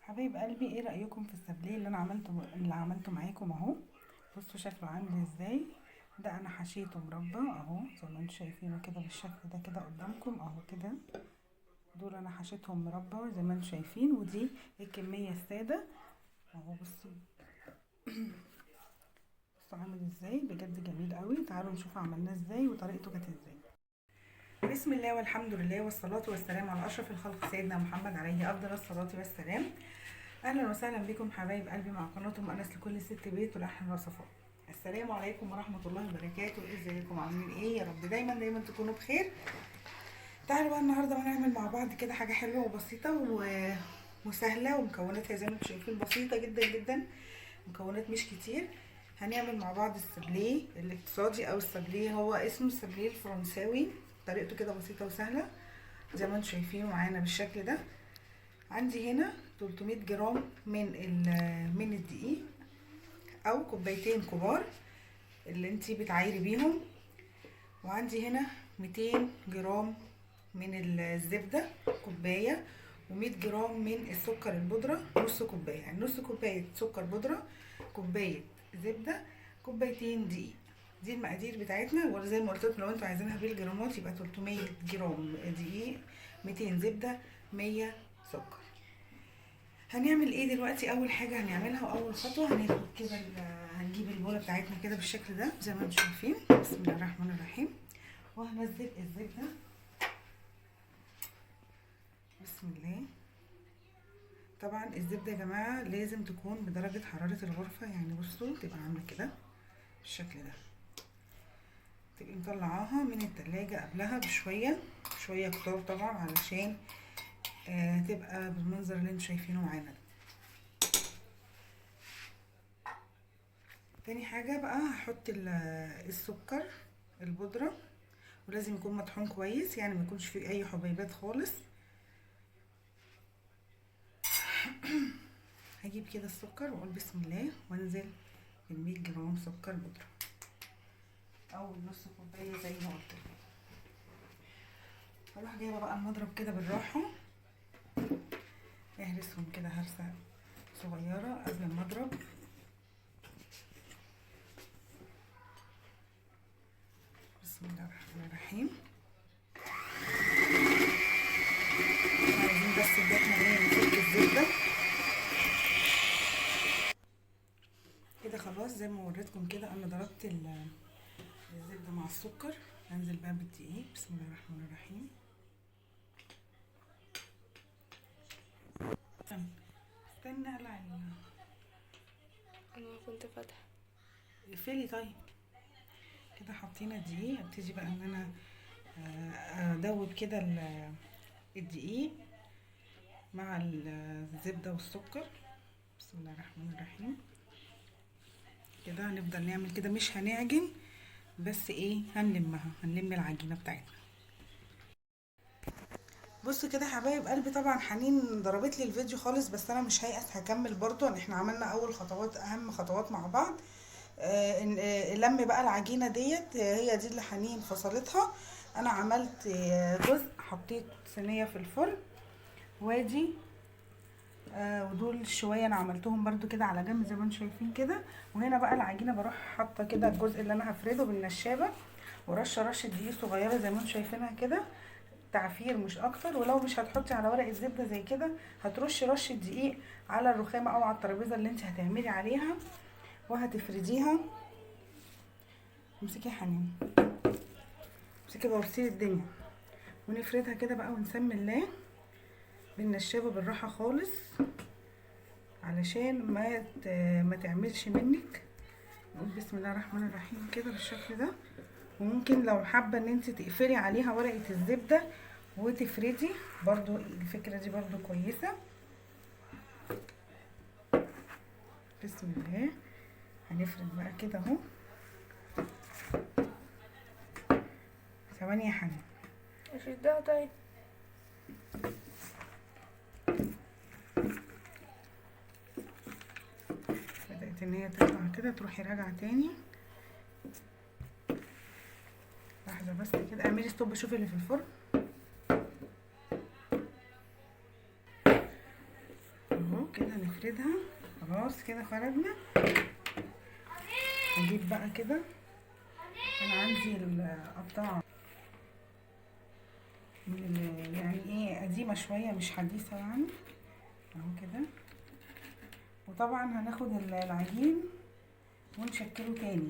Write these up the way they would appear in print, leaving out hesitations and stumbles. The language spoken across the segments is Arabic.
حبايب قلبي، ايه رأيكم في السابليه اللي عملته معاكم اهو؟ بصوا شكله عامل ازاي. ده انا حشيته مربى اهو زي ما انتم شايفينه كده بالشكل ده كده قدامكم اهو كده. دول انا حشيتهم مربى زي ما انتم شايفين، ودي الكمية السادة اهو. بصوا عامل ازاي، بجد جميل قوي. تعالوا نشوف عملناه ازاي وطريقته كانت ازاي. بسم الله والحمد لله والصلاة والسلام على أشرف الخلق سيدنا محمد عليه أفضل الصلاة والسلام. اهلا وسهلا بكم حبايب قلبي مع قناتكم انس لكل ست بيت ولحن وصفاء. السلام عليكم ورحمه الله وبركاته. ازيكم عاملين ايه؟ يا رب دايما دايما تكونوا بخير. تعالوا بقى النهارده هنعمل مع بعض كده حاجه حلوه وبسيطه وسهله، ومكوناتها زي ما انتم شايفين بسيطه جدا جدا، مكونات مش كتير. هنعمل مع بعض السابليه الاقتصادي، او السابليه هو اسمه السابليه الفرنساوي. طريقته كده بسيطه وسهله زي ما انتم شايفينه معانا بالشكل ده. عندي هنا 300 جرام من الدقيق، او كوبايتين كبار اللي انتي بتعايري بيهم. وعندي هنا 200 جرام من الزبدة كوباية، و100 جرام من السكر البودرة نص كوباية، يعني نص كوباية سكر بودرة، كوباية زبدة، كوبايتين دقيق. دي المقادير بتاعتنا، وزي ما قلت لكم لو انتوا عايزينها بالجرامات يبقى 300 جرام دقيق، 200 زبدة، 100 سكر. هنعمل ايه دلوقتي؟ اول حاجه هنعملها واول خطوه هناخد كده هنجيب البوله بتاعتنا كده بالشكل ده زي ما انتم شايفين. بسم الله الرحمن الرحيم. وهنزل الزبده. بسم الله. طبعا الزبده يا جماعه لازم تكون بدرجه حراره الغرفه، يعني بصوا تبقى عامله كده بالشكل ده. تبقي مطلعاها من التلاجة قبلها بشويه كتار طبعا، علشان تبقى بالمنظر اللي انتم شايفينه معانا ده. تاني حاجة بقى هحط السكر البودرة، ولازم يكون مطحون كويس، يعني ما يكونش فيه اي حبيبات خالص. هجيب كده السكر واقول بسم الله، وانزل ب100 جرام سكر بودرة او نص كوباية زي ما قلت لكم. هروح جايبة بقى المضرب كده بالراحة، اهرسهم كده هرسة صغيرة قبل المضرب. بسم الله الرحمن الرحيم. عايزين بس ان احنا نفك الزبدة كده. خلاص زي ما وريتكم كده انا ضربت الزبدة مع السكر. هنزل بقى بالدقيق. بسم الله الرحمن الرحيم. استنى اقلع انا كنت فاتحه. اقفلي. طيب كده حطينا الدقيق، ابتدي بقى ان انا ادوب كده الدقيق مع الزبدة والسكر. بسم الله الرحمن الرحيم. كده هنفضل نعمل كده، مش هنعجن بس ايه، هنلم العجينة بتاعتنا. بصوا كده يا حبايب قلبي، طبعا حنين ضربت لي الفيديو خالص، بس انا مش هيأس، هكمل برضو. ان احنا عملنا اول خطوات، اهم خطوات مع بعض. لم بقى العجينه ديت، هي دي اللي حنين فصلتها. انا عملت جزء، حطيت صينيه في الفرن، وادي ودول شويه انا عملتهم برضو كده على جنب زي ما انتم شايفين كده. وهنا بقى العجينه بروح حاطه كده الجزء اللي انا هفرده بالنشابه، ورشه دقيق صغيره زي ما انتم شايفينها كده، تعفير مش اكتر. ولو مش هتحطي على ورق الزبده زي كده، هترشي رشه دقيق على الرخامه او على الترابيزه اللي انت هتعملي عليها وهتفرديها. امسكي يا حنين، امسكي بقى وسيلي الدنيا، ونفردها كده بقى ونسمي الله بالنشابه بالراحه خالص، علشان ما تعملش منك. نقول بسم الله الرحمن الرحيم كده بالشكل ده. وممكن لو حابه ان انت تقفلي عليها ورقه الزبده وتفردي، برضو الفكره دي برضو كويسه. بسم الله. هنفرد بقى كده اهو. ثواني يا حنان اشدها طيب. بدأت ان هي تطلع كده، تروحي راجعه تاني. لحظه بس كده، اعملي ستوب، شوفي اللي في الفرن. اهو كده هنفردها. خلاص كده فردنا. هجيب بقى كده، انا عندي القطاعه من يعني ايه قديمه شويه مش حديثه يعني، اهو كده. وطبعا هناخد العجين ونشكله تاني.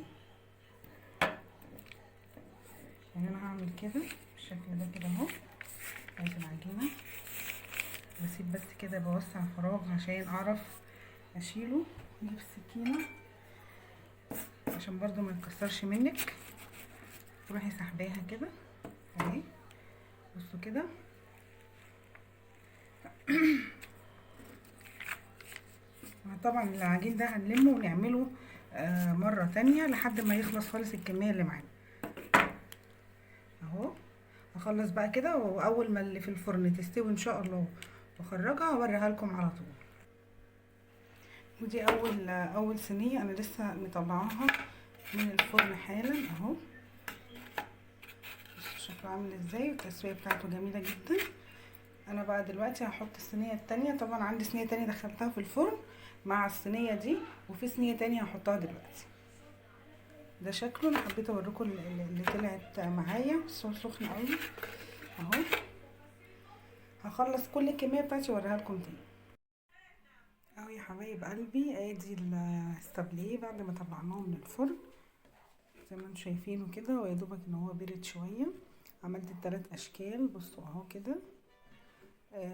يعني انا هعمل كده بالشكل ده كده اهو، ادي العجينه، بسيب بس كده بوسع فراغ عشان اعرف اشيله. اجيب السكينه عشان برضو ما يتكسرش منك، تروحي سحباها كده اهي. بصوا كده. طبعا العجين ده هنلمه ونعمله مرة تانية لحد ما يخلص خالص الكمية اللي معانا اهو. هخلص بقى كده، واول ما اللي في الفرن تستوي ان شاء الله واخرجها هوريها لكم على طول. ودي اول صينية انا لسه مطلعاها من الفرن حالا اهو. بصوا شكله عامل ازاي، التسوية بتاعته جميلة جدا. انا بقى دلوقتي هحط الصينية التانية. طبعا عندي صينية تانية دخلتها في الفرن مع الصينية دي، وفي صينية تانية هحطها دلوقتي. ده شكله، انا حبيت اوريكم اللي طلعت معايا، بس هو سخن قوي اهو. هخلص كل الكميه بتاعتي واوريها لكم تاني اهو. يا حبايب قلبي ادي الستابليه بعد ما طلعناه من الفرن زي ما انتم شايفينه كده، ويا دوبك ان هو برد شويه. عملت الثلاث اشكال، بصوا اهو كده.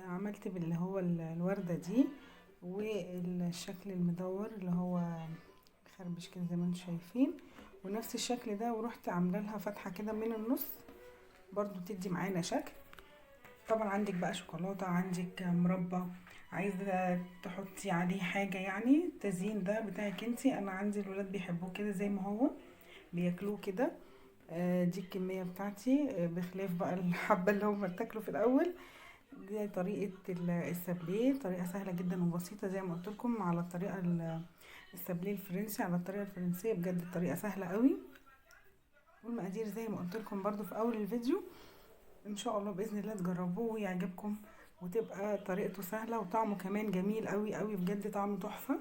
عملت باللي هو الورده دي، والشكل المدور اللي هو خربش كده زي ما انتم شايفين، ونفس الشكل ده. ورحت عامله لها فتحه كده من النص برضو تدي معانا شكل. طبعا عندك بقى شوكولاته، عندك مربى، عايزه تحطي عليه حاجه يعني التزيين ده بتاعك انتي. انا عندي الولاد بيحبوه كده زي ما هو بياكلوه كده. دي الكميه بتاعتي، بخلاف بقى الحبه اللي هم اتاكلوا في الاول. دي طريقه السابليه، طريقه سهله جدا وبسيطه زي ما قلت لكم على الطريقه السابليه الفرنسي، على الطريقه الفرنسيه. بجد الطريقه سهله قوي، والمقادير زي ما قلت لكم برضو في اول الفيديو. ان شاء الله باذن الله تجربوه ويعجبكم، وتبقى طريقته سهله وطعمه كمان جميل قوي قوي، بجد طعمه تحفه.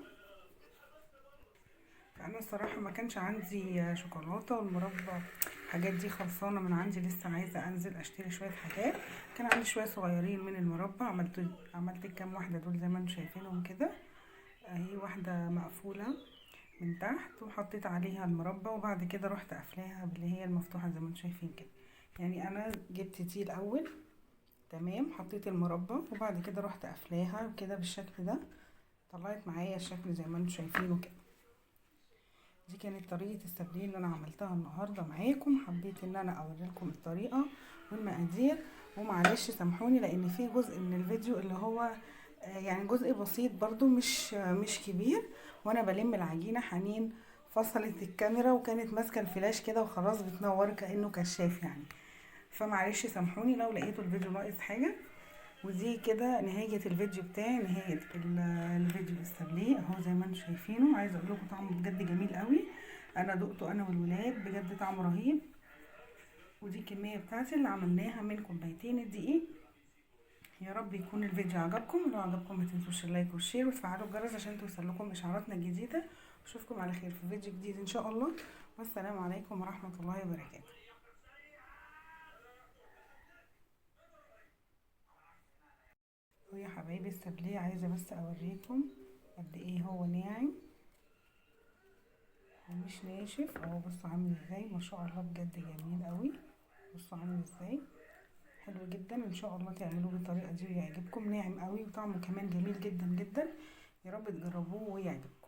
فانا الصراحه ما كانش عندي شوكولاته والمربى، الحاجات دي خلصانه من عندي، لسه عايزه انزل اشتري شويه حاجات. كان عندي شويه صغيرين من المربى، عملت الكام واحده دول زي ما انتم شايفينهم كده اهي. واحده مقفوله من تحت وحطيت عليها المربى، وبعد كده رحت قافلاها باللي هي المفتوحه زي ما انتم شايفين كده. يعني انا جبت دي الاول تمام، حطيت المربى وبعد كده رحت قافلاها كده بالشكل ده. طلعت معايا الشكل زي ما انتم شايفينه كده. دي كانت طريقه السابليه اللي انا عملتها النهارده معاكم. حبيت ان انا اوري لكم الطريقه والمقادير، ومعلش سامحوني لان في جزء من الفيديو اللي هو يعني جزء بسيط برضو مش كبير، وانا بلم العجينه. حنين فصلت الكاميرا وكانت ماسكه الفلاش كده وخلاص بتنور كانه كشاف يعني، فمعلش سامحوني لو لقيتوا الفيديو ناقص حاجه. ودي كده نهايه الفيديو بتاعي، نهايه الفيديو السابليه اهو زي ما انتم شايفينه. عايزه اقول لكم طعمه بجد جميل قوي، انا دقته انا والولاد بجد طعمه رهيب. ودي الكميه بتاعتي اللي عملناها من كوبايتين الدقيق. يا رب يكون الفيديو عجبكم، ولو عجبكم ما تنسوش اللايك والشير وتفعلوا الجرس عشان توصلكم اشعاراتنا الجديده. اشوفكم على خير في فيديو جديد ان شاء الله، والسلام عليكم ورحمه الله وبركاته. ويا حبايبي السابليه عايزه بس اوريكم قد ايه هو ناعم ومش ناشف اهو. بصوا عامل ازاي، ما شاء الله بجد جميل قوي. بصوا عامل ازاي، حلو جدا. ان شاء الله تعملوه بالطريقه دي ويعجبكم، ناعم قوي وطعمه كمان جميل جدا جدا. يا رب تجربوه ويعجبكم.